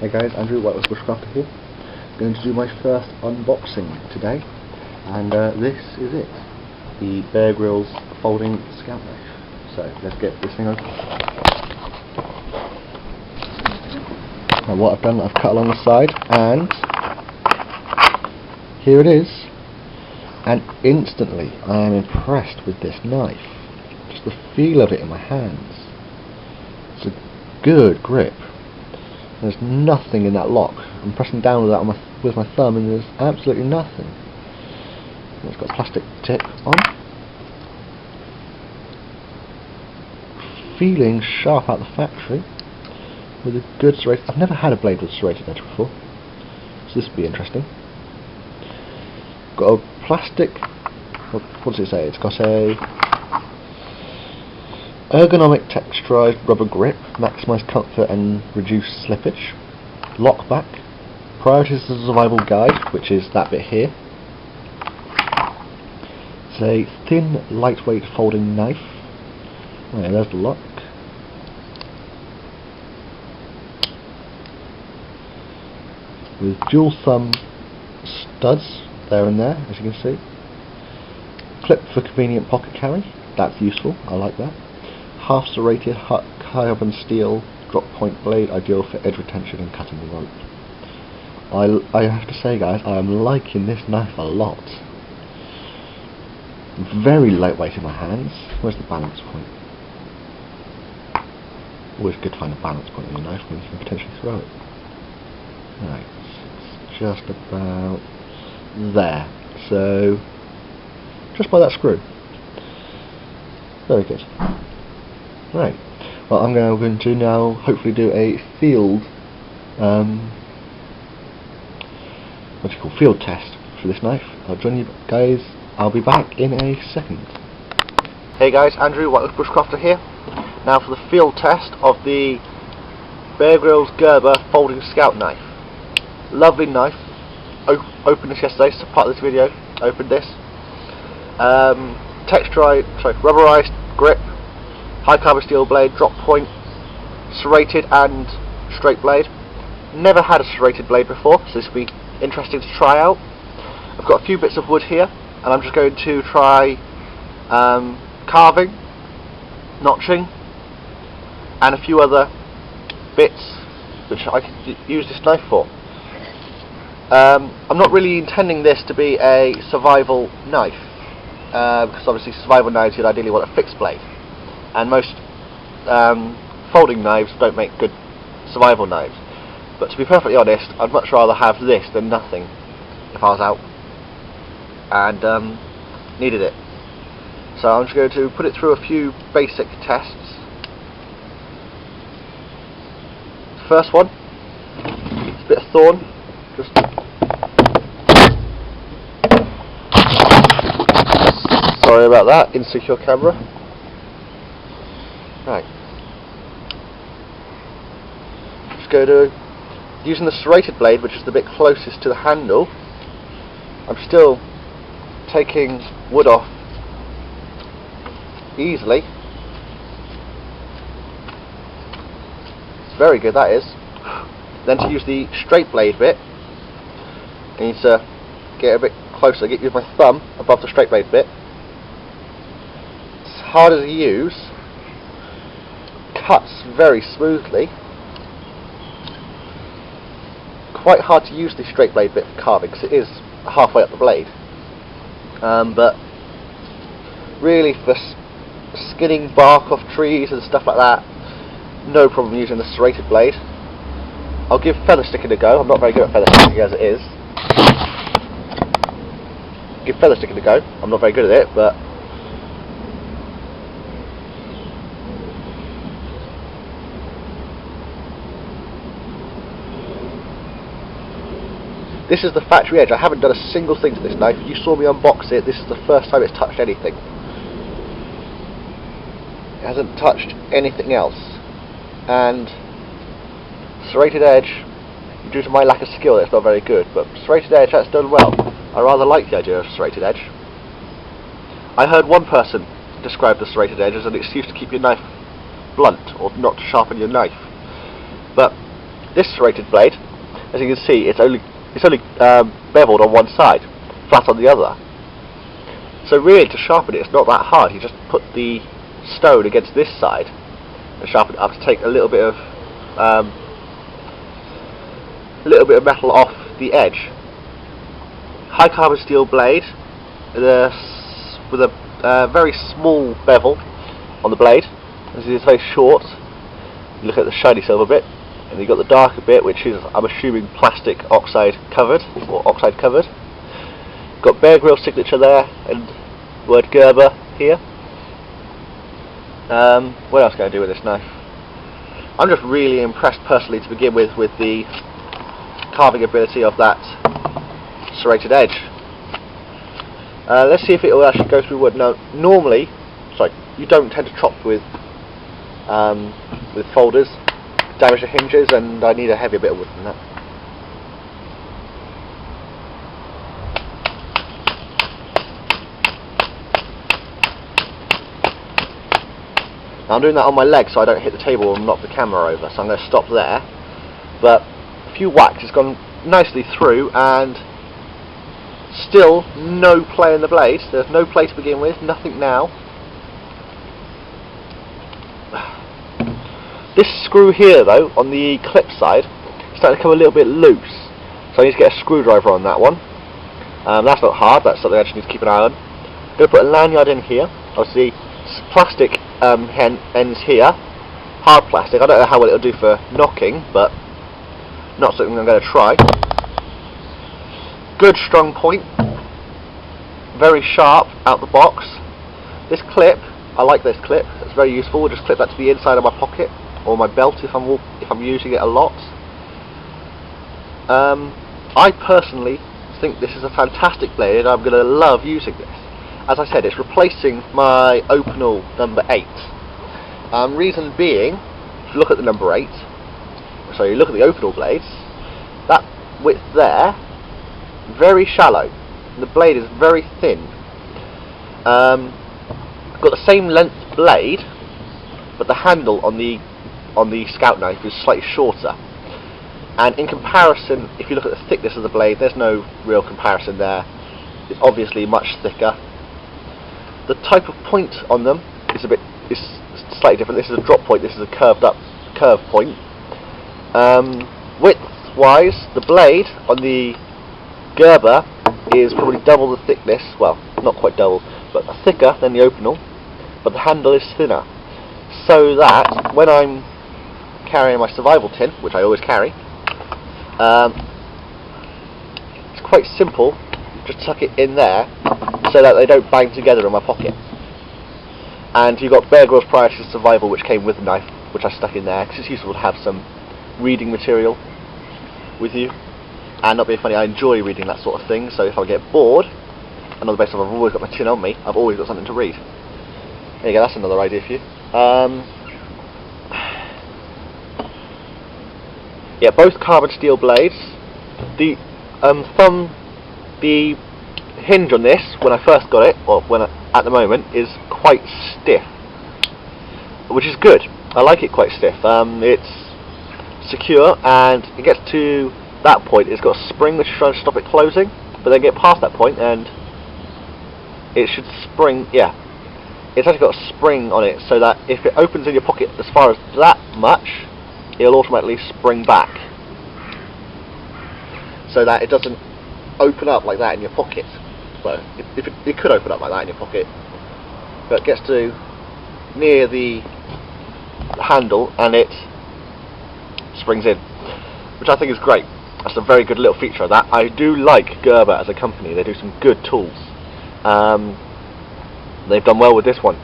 Hey guys, Andrew, Whitelist Bushcrafter here. I'm going to do my first unboxing today, and this is it, the Bear Grylls folding scout knife. So let's get this thing open. Now what I've done, I've cut along the side, and here it is. And instantly I am impressed with this knife. Just the feel of it in my hands. It's a good grip. There's nothing in that lock. I'm pressing down with that with my thumb, and there's absolutely nothing. And it's got a plastic tip on. Feeling sharp out the factory with a good serrated. I've never had a blade with a serrated edge before, so this would be interesting. Got a plastic. What does it say? It's got a ergonomic texturized rubber grip, maximise comfort and reduce slippage. Lock back. Priorities the survival guide, which is that bit here. It's a thin, lightweight folding knife. Oh yeah, there's the lock. With dual thumb studs there and there, as you can see. Clip for convenient pocket carry. That's useful. I like that. Half serrated carbon steel drop point blade, ideal for edge retention and cutting the rope. I have to say, guys, I am liking this knife a lot. Very lightweight in my hands. Where's the balance point? Always good to find a balance point in a knife when you can potentially throw it. Right, it's just about there. So, just by that screw. Very good. Right, well, I'm going to now hopefully do a field, field test for this knife. I'll join you guys. I'll be back in a second. Hey guys, Andrew, Whitelist Bushcrafter here. Now for the field test of the Bear Grylls Gerber folding scout knife. Lovely knife. Opened this yesterday, so part of this video. Opened this. Rubberized grip. High carbon steel blade, drop point, serrated and straight blade. Never had a serrated blade before, so this will be interesting to try out. I've got a few bits of wood here, and I'm just going to try carving, notching, and a few other bits which I could use this knife for. I'm not really intending this to be a survival knife, because obviously survival knives you'd ideally want a fixed blade. And most folding knives don't make good survival knives. But to be perfectly honest, I'd much rather have this than nothing if I was out and needed it. So I'm just going to put it through a few basic tests. First one, it's a bit of thorn. Just sorry about that, insecure camera. Right. Just go to using the serrated blade, which is the bit closest to the handle. I'm still taking wood off easily. It's very good, that is. Then to use the straight blade bit, I need to get a bit closer, use my thumb above the straight blade bit. It's harder to use. Cuts very smoothly. Quite hard to use the straight blade bit for carving because it is halfway up the blade. But really for skinning bark off trees and stuff like that, no problem using the serrated blade. I'll give feather sticking a go. I'm not very good at feather sticking as it is. Give feather sticking a go. I'm not very good at it, but this is the factory edge. I haven't done a single thing to this knife. You saw me unbox it. This is the first time it's touched anything. It hasn't touched anything else. And serrated edge, due to my lack of skill, it's not very good. But serrated edge, that's done well. I rather like the idea of serrated edge. I heard one person describe the serrated edge as an excuse to keep your knife blunt or not to sharpen your knife. But This serrated blade, as you can see, it's only beveled on one side, flat on the other. So really, to sharpen it, it's not that hard. You just put the stone against this side and sharpen it up to take a little bit of metal off the edge. High carbon steel blade with a very small bevel on the blade. As it's very short. You look at the shiny silver bit, and you've got the darker bit, which is, I'm assuming, plastic oxide covered, or oxide covered. Got Bear Grylls signature there, and word Gerber here. What else can I do with this knife? I'm just really impressed personally to begin with the carving ability of that serrated edge. Let's see if it will actually go through wood. Now, normally, you don't tend to chop with folders, damage the hinges, and I need a heavier bit of wood than that. Now I'm doing that on my leg so I don't hit the table and knock the camera over, so I'm going to stop there. But a few whacks, it's gone nicely through, and still no play in the blade. There's no play to begin with, nothing now. This screw here though, on the clip side, is starting to come a little bit loose, so I need to get a screwdriver on that one. That's not hard, that's something I just need to keep an eye on. I'm going to put a lanyard in here. Obviously plastic ends here, hard plastic. I don't know how well it'll do for knocking, but not something I'm going to try. Good strong point, very sharp out the box. This clip, I like this clip, it's very useful. We'll just clip that to the inside of my pocket or my belt if I'm using it a lot. I personally think this is a fantastic blade, and I'm going to love using this. As I said, it's replacing my Opinel number 8. Reason being, if you look at the number 8, so you look at the Opinel blades, that width there, very shallow. The blade is very thin. Got the same length blade, but the handle on the Scout knife is slightly shorter. And in comparison, if you look at the thickness of the blade, there's no real comparison there. It's obviously much thicker. The type of point on them is slightly different. This is a drop point. This is a curved point. Width-wise, the blade on the Gerber is probably double the thickness. Well, not quite double, but thicker than the Opinel. But the handle is thinner, so that when I'm carrying my survival tin, which I always carry, it's quite simple. Just tuck it in there so that they don't bang together in my pocket. And you've got Bear Grylls Priority Survival, which came with the knife, which I stuck in there because it's useful to have some reading material with you. And not being funny, I enjoy reading that sort of thing, so if I get bored, another basis I've always got my tin on me, I've always got something to read. There you go, that's another idea for you. Yeah, both carbon steel blades. The the hinge on this, when I first got it, or at the moment, is quite stiff, which is good. I like it quite stiff. It's secure, and it gets to that point. It's got a spring which is trying to stop it closing, but then get past that point, and it should spring. Yeah, it's actually got a spring on it, so that if it opens in your pocket as far as that much, it'll automatically spring back, so that it doesn't open up like that in your pocket. Well, it could open up like that in your pocket, but it gets to near the handle and it springs in, which I think is great. That's a very good little feature of that. I do like Gerber as a company. They do some good tools. They've done well with this one.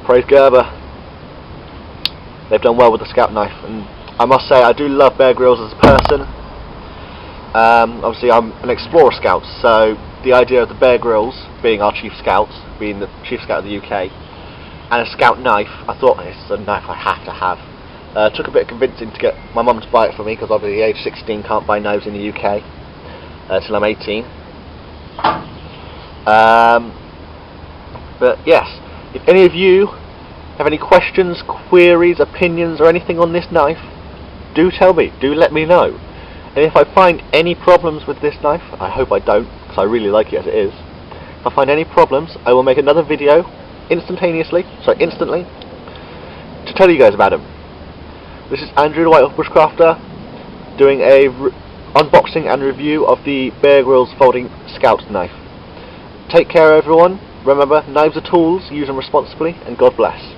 Praise Gerber. They've done well with the Scout knife, and I must say I do love Bear Grylls as a person. Obviously I'm an Explorer Scout, so the idea of the Bear Grylls being our Chief Scout, being the Chief Scout of the UK, and a Scout knife, I thought this is a knife I have to have. Took a bit of convincing to get my mum to buy it for me, because obviously age 16 can't buy knives in the UK till I'm 18. But yes, if any of you have any questions, queries, opinions or anything on this knife, do tell me, do let me know. And if I find any problems with this knife, I hope I don't, because I really like it as it is. If I find any problems, I will make another video instantly, to tell you guys about them. This is Andrew the White Wolf Bushcrafter, doing a unboxing and review of the Bear Grylls folding scout knife. Take care everyone, remember, knives are tools, use them responsibly, and God bless.